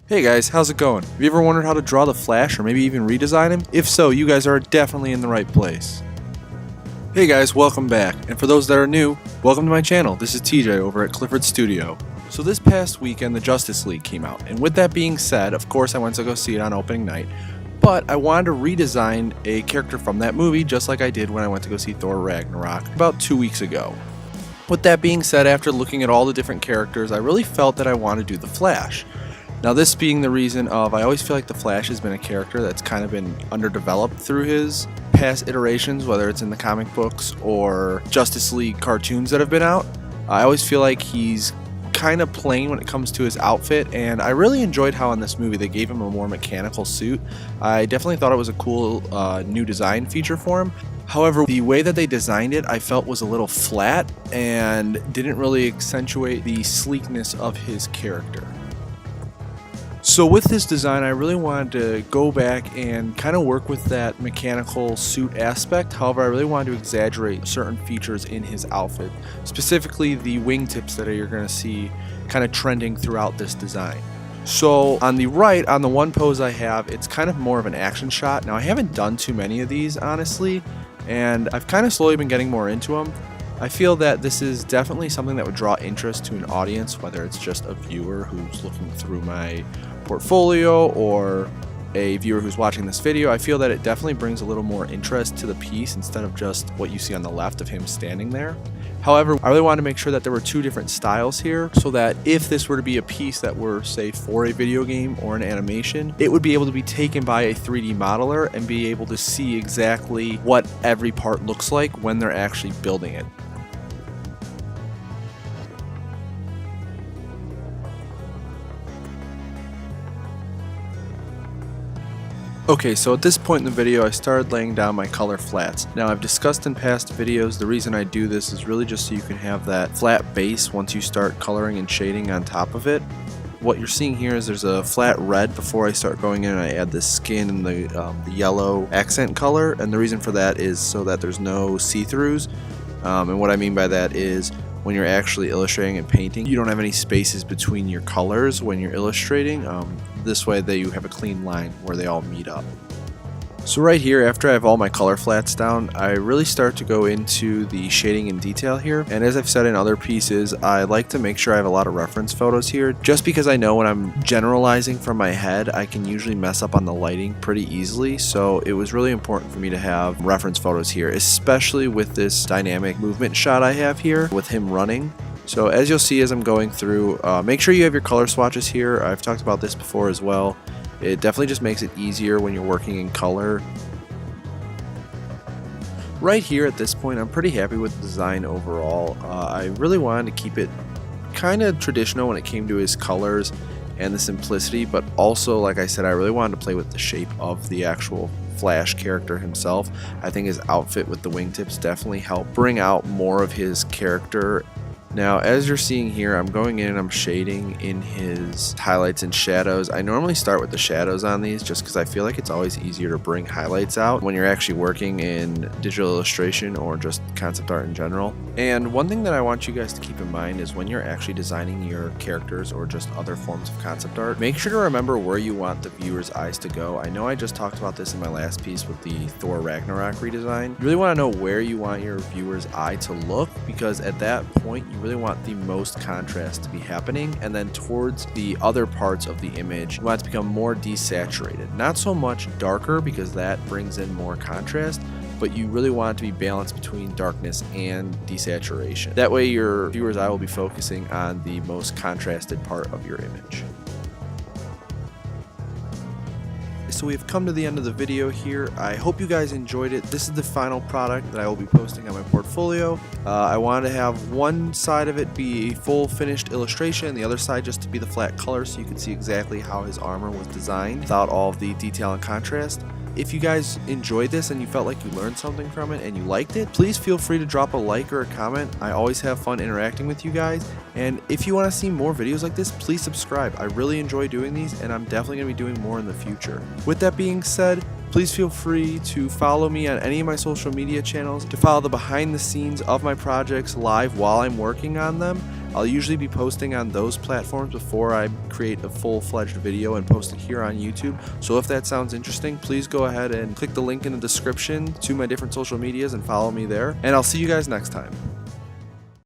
Hey guys, how's it going? Have you ever wondered how to draw the Flash or maybe even redesign him? If so, you guys are definitely in the right place. Hey guys, welcome back. And for those that are new, welcome to my channel. This is TJ over at Clifford Studio. So this past weekend, the Justice League came out. And with that being said, of course I went to go see it on opening night. But I wanted to redesign a character from that movie just like I did when I went to go see Thor Ragnarok about 2 weeks ago. With that being said, after looking at all the different characters, I really felt that I wanted to do the Flash. Now this being the reason of, I always feel like the Flash has been a character that's kind of been underdeveloped through his past iterations, whether it's in the comic books or Justice League cartoons that have been out. I always feel like he's kind of plain when it comes to his outfit, and I really enjoyed how in this movie they gave him a more mechanical suit. I definitely thought it was a cool new design feature for him. However, the way that they designed it I felt was a little flat and didn't really accentuate the sleekness of his character. So with this design, I really wanted to go back and kind of work with that mechanical suit aspect. However, I really wanted to exaggerate certain features in his outfit, specifically the wingtips that you're going to see kind of trending throughout this design. So on the right, on the one pose I have, it's kind of more of an action shot. Now I haven't done too many of these, honestly, and I've kind of slowly been getting more into them. I feel that this is definitely something that would draw interest to an audience, whether it's just a viewer who's looking through my portfolio or a viewer who's watching this video. I feel that it definitely brings a little more interest to the piece instead of just what you see on the left of him standing there. However, I really wanted to make sure that there were two different styles here so that if this were to be a piece that were, say, for a video game or an animation, it would be able to be taken by a 3D modeler and be able to see exactly what every part looks like when they're actually building it. Okay, so at this point in the video I started laying down my color flats. Now I've discussed in past videos the reason I do this is really just so you can have that flat base once you start coloring and shading on top of it. What you're seeing here is there's a flat red before I start going in and I add the skin and the yellow accent color, and the reason for that is so that there's no see-throughs. And what I mean by that is when you're actually illustrating and painting, you don't have any spaces between your colors when you're illustrating. This way that you have a clean line where they all meet up. So right here, after I have all my color flats down, I really start to go into the shading and detail here. And as I've said in other pieces, I like to make sure I have a lot of reference photos here, just because I know when I'm generalizing from my head, I can usually mess up on the lighting pretty easily. So it was really important for me to have reference photos here, especially with this dynamic movement shot I have here with him running. So as you'll see as I'm going through, make sure you have your color swatches here. I've talked about this before as well. It definitely just makes it easier when you're working in color. Right here at this point, I'm pretty happy with the design overall. I really wanted to keep it kind of traditional when it came to his colors and the simplicity, but also, like I said, I really wanted to play with the shape of the actual Flash character himself. I think his outfit with the wingtips definitely helped bring out more of his character. Now, as you're seeing here, I'm going in and I'm shading in his highlights and shadows. I normally start with the shadows on these just because I feel like it's always easier to bring highlights out when you're actually working in digital illustration or just concept art in general. And one thing that I want you guys to keep in mind is when you're actually designing your characters or just other forms of concept art, make sure to remember where you want the viewer's eyes to go. I know I just talked about this in my last piece with the Thor Ragnarok redesign. You really want to know where you want your viewer's eye to look, because at that point you really want the most contrast to be happening, and then towards the other parts of the image you want it to become more desaturated, not so much darker because that brings in more contrast, but you really want it to be balanced between darkness and desaturation. That way your viewer's eye will be focusing on the most contrasted part of your image. So we've come to the end of the video here. I hope you guys enjoyed it. This is the final product that I will be posting on my portfolio. I wanted to have one side of it be a full finished illustration and the other side just to be the flat color so you can see exactly how his armor was designed without all of the detail and contrast. If you guys enjoyed this and you felt like you learned something from it and you liked it, please feel free to drop a like or a comment. I always have fun interacting with you guys. And if you want to see more videos like this, please subscribe. I really enjoy doing these and I'm definitely going to be doing more in the future. With that being said, please feel free to follow me on any of my social media channels to follow the behind the scenes of my projects live while I'm working on them. I'll usually be posting on those platforms before I create a full-fledged video and post it here on YouTube. So if that sounds interesting, please go ahead and click the link in the description to my different social medias and follow me there. And I'll see you guys next time.